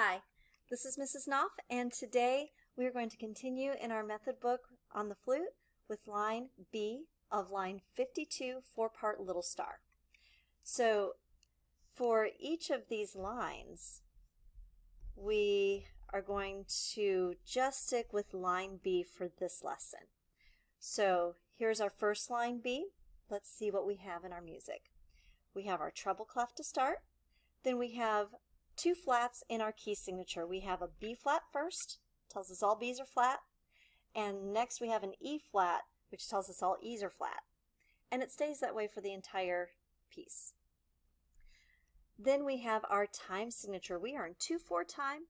Hi, this is Mrs. Knopf, and today we are going to continue in our method book on the flute with line B of line 52, four-part little star. So for each of these lines, we are going to just stick with line B for this lesson. So here's our first line B. Let's see what we have in our music. We have our treble clef to start. Then we have two flats in our key signature. We have a B flat first, tells us all B's are flat, and next we have an E flat, which tells us all E's are flat. And it stays that way for the entire piece. Then we have our time signature. We are in 2/4 time.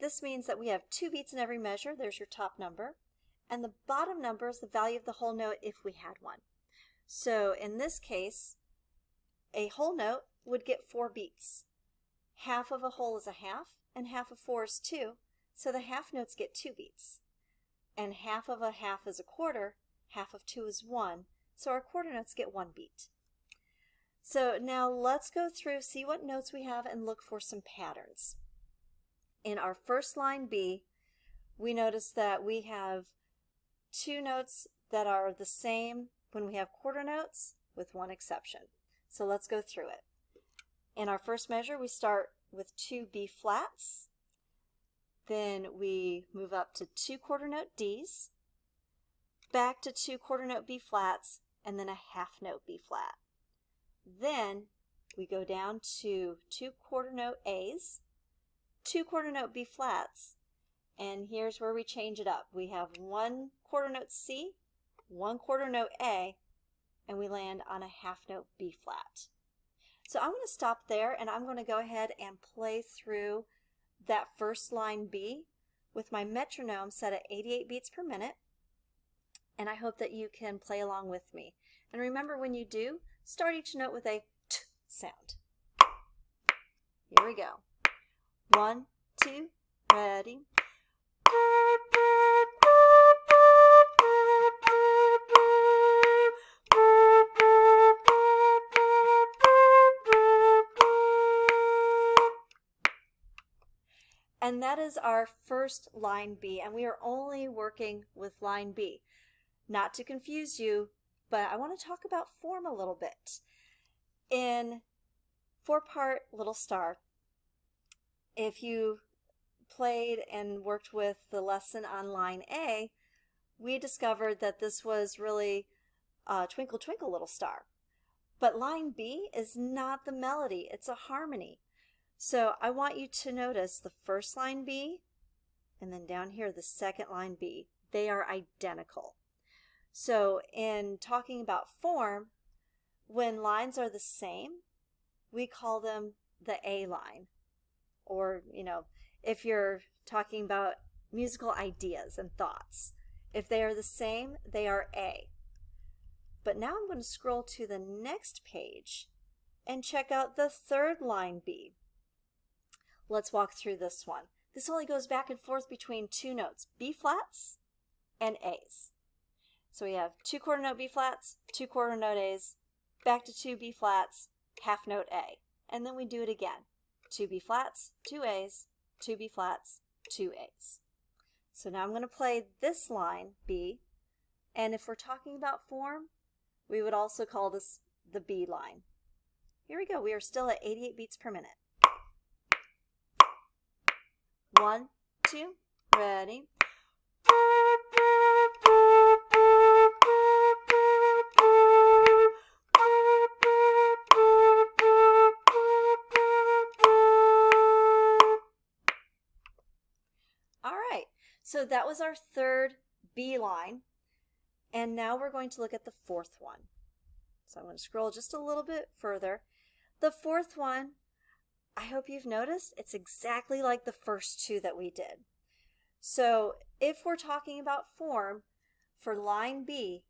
This means that we have 2 beats in every measure. There's your top number. And the bottom number is the value of the whole note if we had one. So in this case, a whole note would get 4 beats. Half of a whole is a half, and half of 4 is 2, so the half notes get 2 beats. And half of a half is a quarter, half of 2 is 1, so our quarter notes get 1 beat. So now let's go through, see what notes we have, and look for some patterns. In our first line B, we notice that we have 2 notes that are the same when we have quarter notes, with one exception. So let's go through it. In our first measure, we start with 2 B flats, then we move up to 2 quarter note Ds, back to 2 quarter note B flats, and then a half note B flat. Then we go down to 2 quarter note A's, 2 quarter note B flats, and here's where we change it up. We have 1 quarter note C, 1 quarter note A, and we land on a half note B flat. So I'm going to stop there, and I'm going to go ahead and play through that first line B with my metronome set at 88 beats per minute, and I hope that you can play along with me. And remember, when you do, start each note with a t sound. Here we go. 1, 2, ready. And that is our first line B, and we are only working with line B. Not to confuse you, but I want to talk about form a little bit. In four-part little star, if you played and worked with the lesson on line A, we discovered that this was really Twinkle Twinkle Little Star. But line B is not the melody, it's a harmony. So I want you to notice the first line B, and then down here the second line B. They are identical. So in talking about form, when lines are the same, we call them the A line. Or, if you're talking about musical ideas and thoughts, if they are the same, they are A. But now I'm going to scroll to the next page and check out the third line B. Let's walk through this one. This only goes back and forth between 2 notes, B flats and A's. So we have 2 quarter note B flats, 2 quarter note A's, back to 2 B flats, half note A. And then we do it again. 2 B flats, 2 A's, 2 B flats, 2 A's. So now I'm going to play this line, B, and if we're talking about form, we would also call this the B line. Here we go. We are still at 88 beats per minute. 1, 2, ready. All right, so that was our third B line, and now we're going to look at the fourth one. So I'm going to scroll just a little bit further. The fourth one, I hope you've noticed, it's exactly like the first 2 that we did. So if we're talking about form, for line B,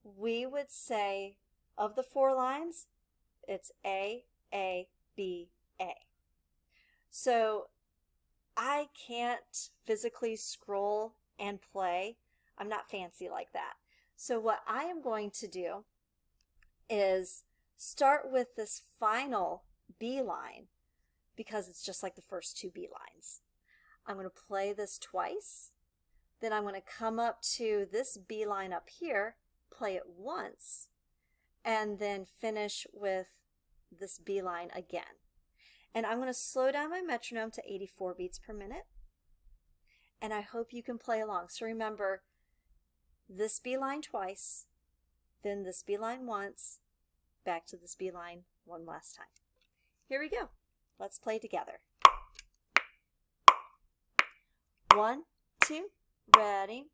we would say of the 4 lines, it's A, A, B, A. So I can't physically scroll and play. I'm not fancy like that. So what I am going to do is start with this final B line because it's just like the first two B lines. I'm going to play this twice, then I'm going to come up to this B line up here, play it once, and then finish with this B line again. And I'm going to slow down my metronome to 84 beats per minute, and I hope you can play along. So remember, this B line twice, then this B line once, back to this B line one last time. Here we go. Let's play together. 1, 2, ready.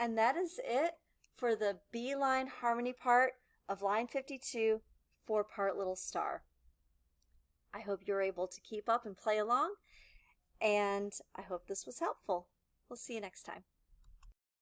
And that is it for the B line harmony part of line 52, 4-part Little Star. I hope you're able to keep up and play along, and I hope this was helpful. We'll see you next time.